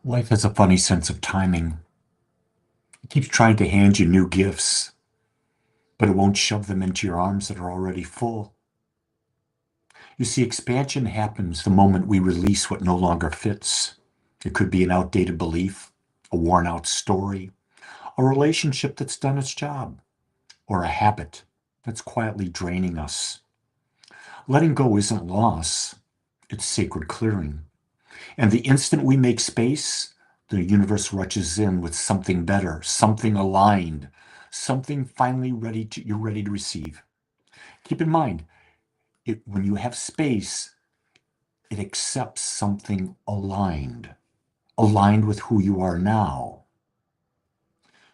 Life has a funny sense of timing. It keeps trying to hand you new gifts, but it won't shove them into your arms that are already full. You see, expansion happens the moment we release what no longer fits. It could be an outdated belief, a worn out story, a relationship that's done its job, or a habit that's quietly draining us. Letting go isn't loss, it's sacred clearing. And the instant we make space, the universe rushes in with something better, something aligned, something finally you're ready to receive. Keep in mind, when you have space, it accepts something aligned with who you are now.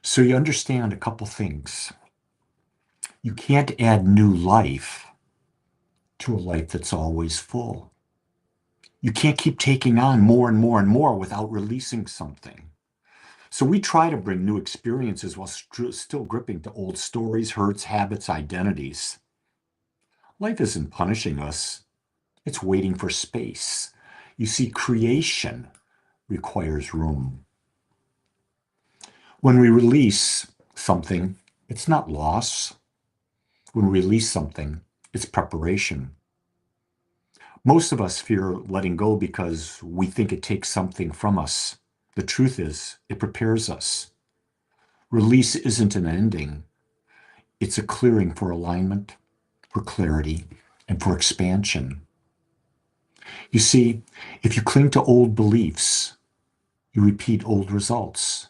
So you understand a couple things. You can't add new life to a life that's always full. You can't keep taking on more and more and more without releasing something. So we try to bring new experiences while still gripping to old stories, hurts, habits, identities. Life isn't punishing us, it's waiting for space. You see, creation requires room. When we release something, it's not loss. When we release something, it's preparation. Most of us fear letting go because we think it takes something from us. The truth is, it prepares us. Release isn't an ending, it's a clearing for alignment, for clarity, and for expansion. You see, if you cling to old beliefs, you repeat old results.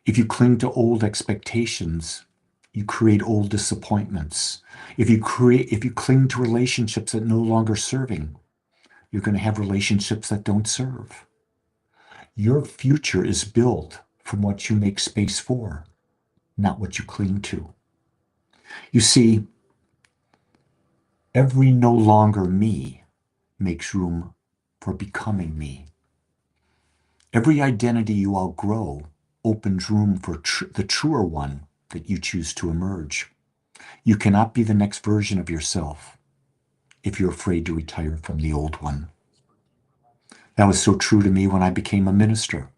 If you cling to old expectations, you create old disappointments. If you cling to relationships that no longer serving, you're going to have relationships that don't serve. Your future is built from what you make space for, not what you cling to. You see, every no longer me makes room for becoming me. Every identity you outgrow opens room for the truer one that you choose to emerge. You cannot be the next version of yourself if you're afraid to retire from the old one. That was so true to me when I became a minister.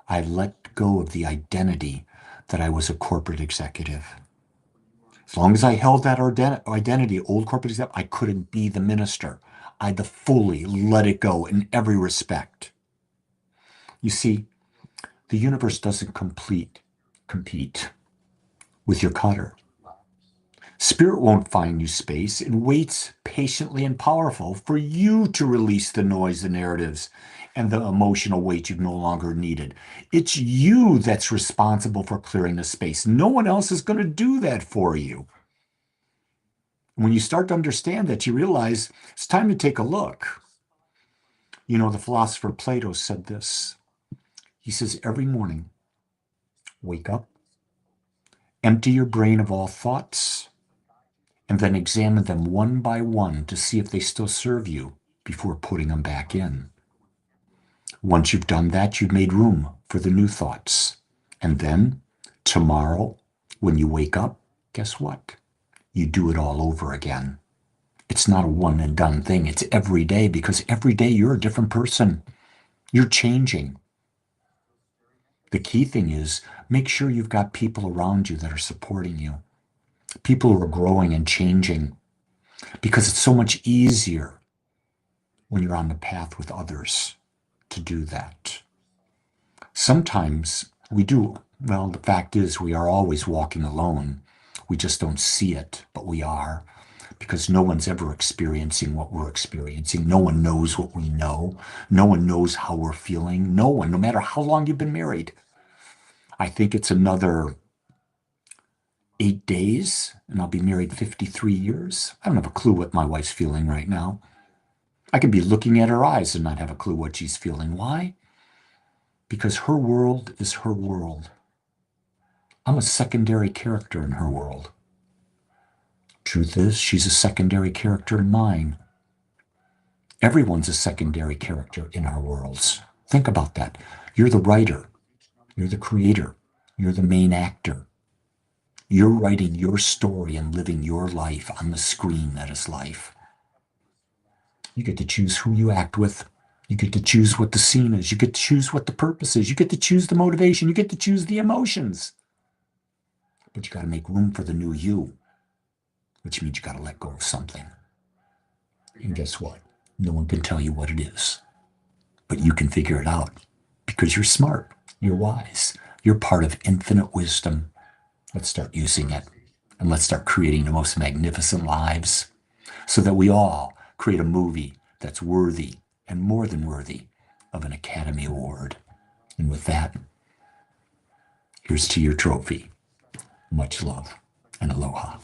I let go of the identity that I was a corporate executive. As long as I held that identity, old corporate executive, I couldn't be the minister. I had to fully let it go in every respect. You see, the universe doesn't compete with your cutter. Spirit won't find you space. It waits patiently and powerful for you to release the noise, the narratives, and the emotional weight you've no longer needed. It's you that's responsible for clearing the space. No one else is going to do that for you. When you start to understand that, you realize it's time to take a look. You know, the philosopher Plato said this. He says, every morning, wake up, empty your brain of all thoughts, and then examine them one by one to see if they still serve you before putting them back in. Once you've done that, you've made room for the new thoughts. And then tomorrow, when you wake up, guess what? You do it all over again. It's not a one and done thing. It's every day, because every day you're a different person. You're changing. The key thing is make sure you've got people around you that are supporting you, people who are growing and changing, because it's so much easier when you're on the path with others to do that. Sometimes we do. Well, the fact is we are always walking alone. We just don't see it, but we are, because no one's ever experiencing what we're experiencing. No one knows what we know. No one knows how we're feeling. No one, no matter how long you've been married. I think it's another 8 days, and I'll be married 53 years. I don't have a clue what my wife's feeling right now. I could be looking at her eyes and not have a clue what she's feeling. Why? Because her world is her world. I'm a secondary character in her world. Truth is, she's a secondary character in mine. Everyone's a secondary character in our worlds. Think about that. You're the writer. You're the creator. You're the main actor. You're writing your story and living your life on the screen that is life. You get to choose who you act with, You get to choose what the scene is. You get to choose what the purpose is. You get to choose the motivation. You get to choose the emotions. But you got to make room for the new you, which means you got to let go of something. And guess what? No one can tell you what it is, but you can figure it out because you're smart. You're wise. You're part of infinite wisdom. Let's start using it, and let's start creating the most magnificent lives so that we all create a movie that's worthy and more than worthy of an Academy Award. And with that, here's to your trophy. Much love and aloha.